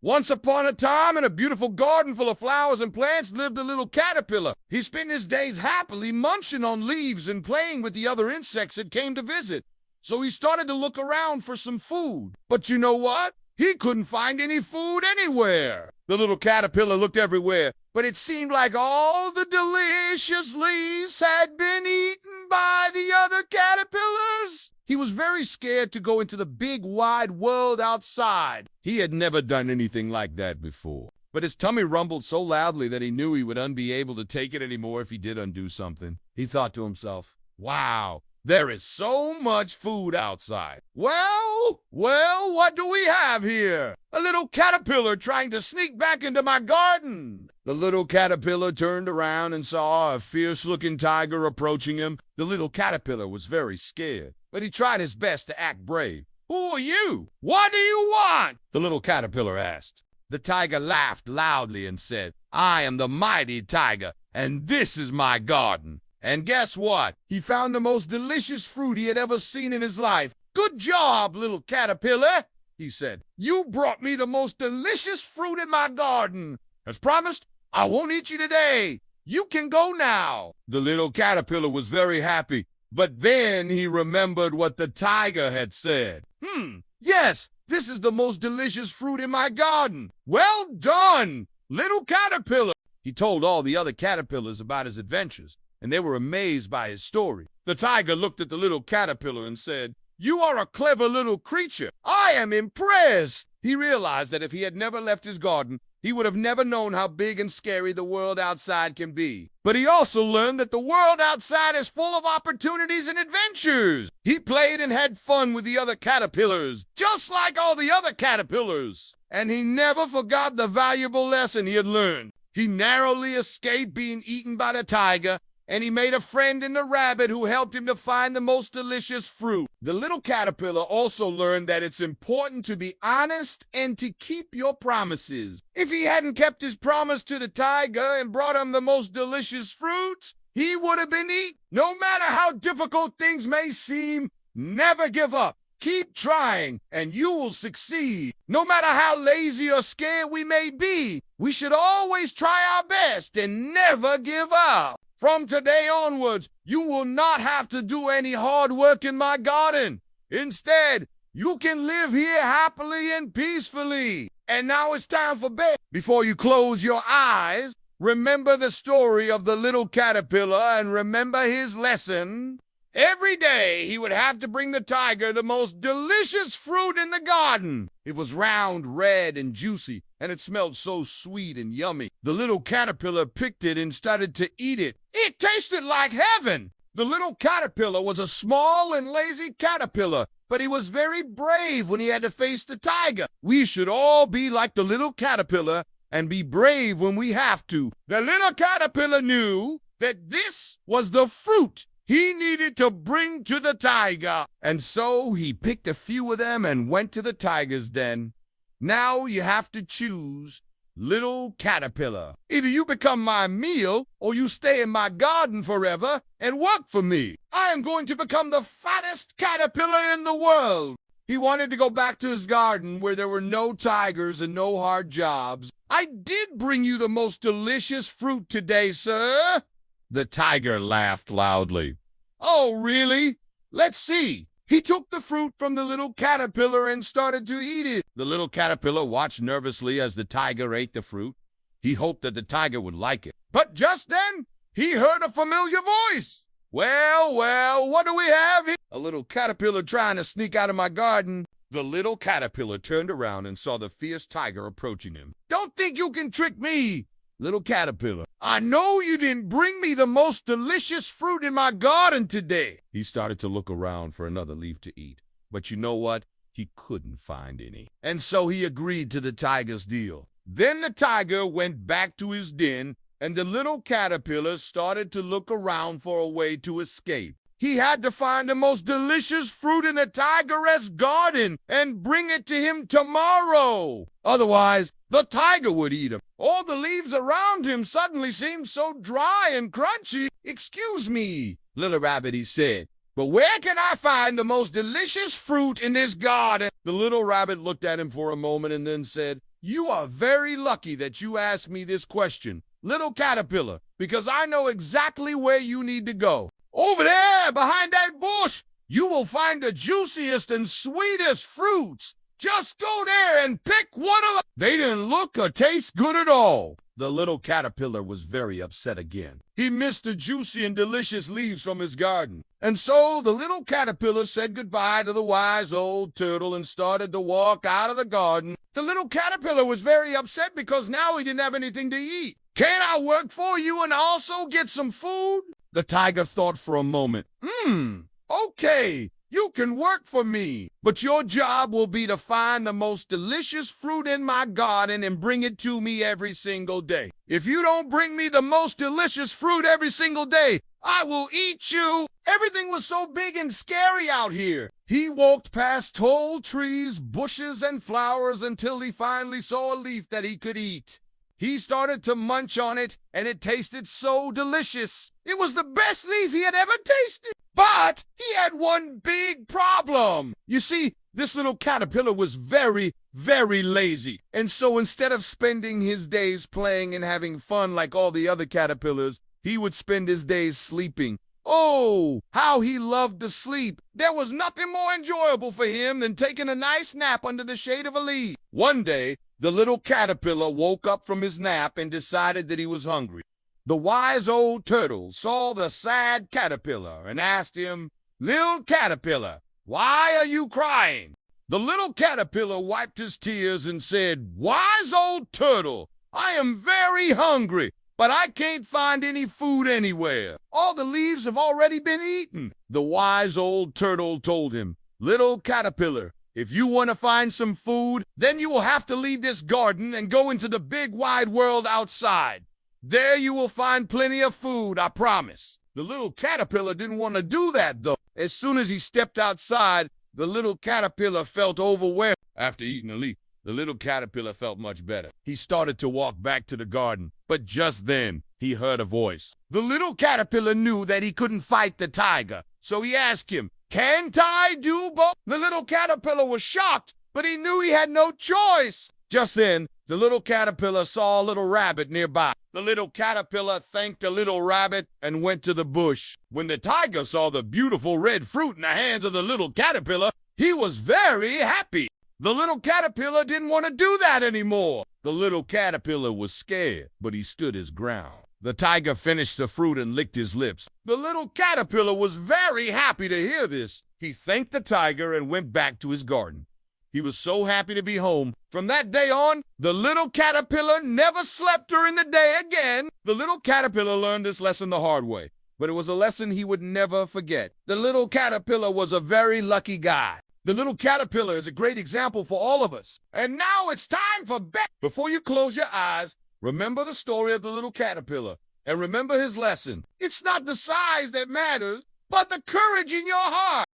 Once upon a time, in a beautiful garden full of flowers and plants, lived a little caterpillar. He spent his days happily munching on leaves and playing with the other insects that came to visit. So he started to look around for some food. But you know what? He couldn't find any food anywhere. The little caterpillar looked everywhere, but it seemed like all the delicious leaves had been eaten by the other caterpillars. He was very scared to go into the big wide world outside. He had never done anything like that before. But his tummy rumbled so loudly that he knew he wouldn't be able to take it anymore if he did undo something. He thought to himself, wow, there is so much food outside. Well, what do we have here? A little caterpillar trying to sneak back into my garden. The little caterpillar turned around and saw a fierce-looking tiger approaching him. The little caterpillar was very scared, but he tried his best to act brave. Who are you? What do you want? The little caterpillar asked. The tiger laughed loudly and said, I am the mighty tiger, and this is my garden. And guess what? He found the most delicious fruit he had ever seen in his life. Good job, little caterpillar, he said. You brought me the most delicious fruit in my garden. As promised, I won't eat you today. You can go now. The little caterpillar was very happy, but then he remembered what the tiger had said. Yes, this is the most delicious fruit in my garden. Well done, little caterpillar. He told all the other caterpillars about his adventures, and they were amazed by his story. The tiger looked at the little caterpillar and said, You are a clever little creature. I am impressed. He realized that if he had never left his garden, he would have never known how big and scary the world outside can be. But he also learned that the world outside is full of opportunities and adventures. He played and had fun with the other caterpillars, just like all the other caterpillars. And he never forgot the valuable lesson he had learned. He narrowly escaped being eaten by the tiger, and he made a friend in the rabbit who helped him to find the most delicious fruit. The little caterpillar also learned that it's important to be honest and to keep your promises. If he hadn't kept his promise to the tiger and brought him the most delicious fruits, he would have been eaten. No matter how difficult things may seem, never give up. Keep trying, and you will succeed. No matter how lazy or scared we may be, we should always try our best and never give up. From today onwards, you will not have to do any hard work in my garden. Instead, you can live here happily and peacefully. And now it's time for bed. Before you close your eyes, remember the story of the little caterpillar and remember his lesson. Every day, he would have to bring the tiger the most delicious fruit in the garden. It was round, red, and juicy, and it smelled so sweet and yummy. The little caterpillar picked it and started to eat it. It tasted like heaven. The little caterpillar was a small and lazy caterpillar, but he was very brave when he had to face the tiger. We should all be like the little caterpillar and be brave when we have to. The little caterpillar knew that this was the fruit he needed to bring to the tiger. And so he picked a few of them and went to the tiger's den. Now you have to choose, little caterpillar. Either you become my meal or you stay in my garden forever and work for me. I am going to become the fattest caterpillar in the world. He wanted to go back to his garden where there were no tigers and no hard jobs. I did bring you the most delicious fruit today, sir. The tiger laughed loudly. Oh, really? Let's see. He took the fruit from the little caterpillar and started to eat it. The little caterpillar watched nervously as the tiger ate the fruit. He hoped that the tiger would like it. But just then, he heard a familiar voice. Well, what do we have here? A little caterpillar trying to sneak out of my garden. The little caterpillar turned around and saw the fierce tiger approaching him. Don't think you can trick me, little caterpillar. I know you didn't bring me the most delicious fruit in my garden today. He started to look around for another leaf to eat. But you know what? He couldn't find any. And so he agreed to the tiger's deal. Then the tiger went back to his den, and the little caterpillar started to look around for a way to escape. He had to find the most delicious fruit in the tigeress garden and bring it to him tomorrow. Otherwise, the tiger would eat him. All the leaves around him suddenly seemed so dry and crunchy. Excuse me, little rabbit, he said, but where can I find the most delicious fruit in this garden? The little rabbit looked at him for a moment and then said, You are very lucky that you asked me this question, little caterpillar, because I know exactly where you need to go. Over there, behind that bush, you will find the juiciest and sweetest fruits. Just go there and pick one of them. They didn't look or taste good at all. The little caterpillar was very upset again. He missed the juicy and delicious leaves from his garden. And so the little caterpillar said goodbye to the wise old turtle and started to walk out of the garden. The little caterpillar was very upset because now he didn't have anything to eat. Can't I work for you and also get some food? The tiger thought for a moment. Okay. You can work for me, but your job will be to find the most delicious fruit in my garden and bring it to me every single day. If you don't bring me the most delicious fruit every single day, I will eat you. Everything was so big and scary out here. He walked past tall trees, bushes, and flowers until he finally saw a leaf that he could eat. He started to munch on it, and it tasted so delicious. It was the best leaf he had ever tasted. But he had one big problem. You see, this little caterpillar was very, very lazy. And so instead of spending his days playing and having fun like all the other caterpillars, he would spend his days sleeping. Oh, how he loved to sleep. There was nothing more enjoyable for him than taking a nice nap under the shade of a leaf. One day, the little caterpillar woke up from his nap and decided that he was hungry. The wise old turtle saw the sad caterpillar and asked him, "Little caterpillar, why are you crying?" The little caterpillar wiped his tears and said, "Wise old turtle, I am very hungry, but I can't find any food anywhere. All the leaves have already been eaten." The wise old turtle told him, "Little caterpillar, if you want to find some food, then you will have to leave this garden and go into the big wide world outside. There you will find plenty of food, I promise." The little caterpillar didn't want to do that, though. As soon as he stepped outside, the little caterpillar felt overwhelmed. After eating a leaf, the little caterpillar felt much better. He started to walk back to the garden, but just then he heard a voice. The little caterpillar knew that he couldn't fight the tiger, so he asked him, "Can't I do both?" The little caterpillar was shocked, but he knew he had no choice. Just then, the little caterpillar saw a little rabbit nearby. The little caterpillar thanked the little rabbit and went to the bush. When the tiger saw the beautiful red fruit in the hands of the little caterpillar, he was very happy. The little caterpillar didn't want to do that anymore. The little caterpillar was scared, but he stood his ground. The tiger finished the fruit and licked his lips. The little caterpillar was very happy to hear this. He thanked the tiger and went back to his garden. He was so happy to be home. From that day on, the little caterpillar never slept during the day again. The little caterpillar learned this lesson the hard way, but it was a lesson he would never forget. The little caterpillar was a very lucky guy. The little caterpillar is a great example for all of us. And now it's time for bed. Before you close your eyes, remember the story of the little caterpillar. And remember his lesson. It's not the size that matters, but the courage in your heart.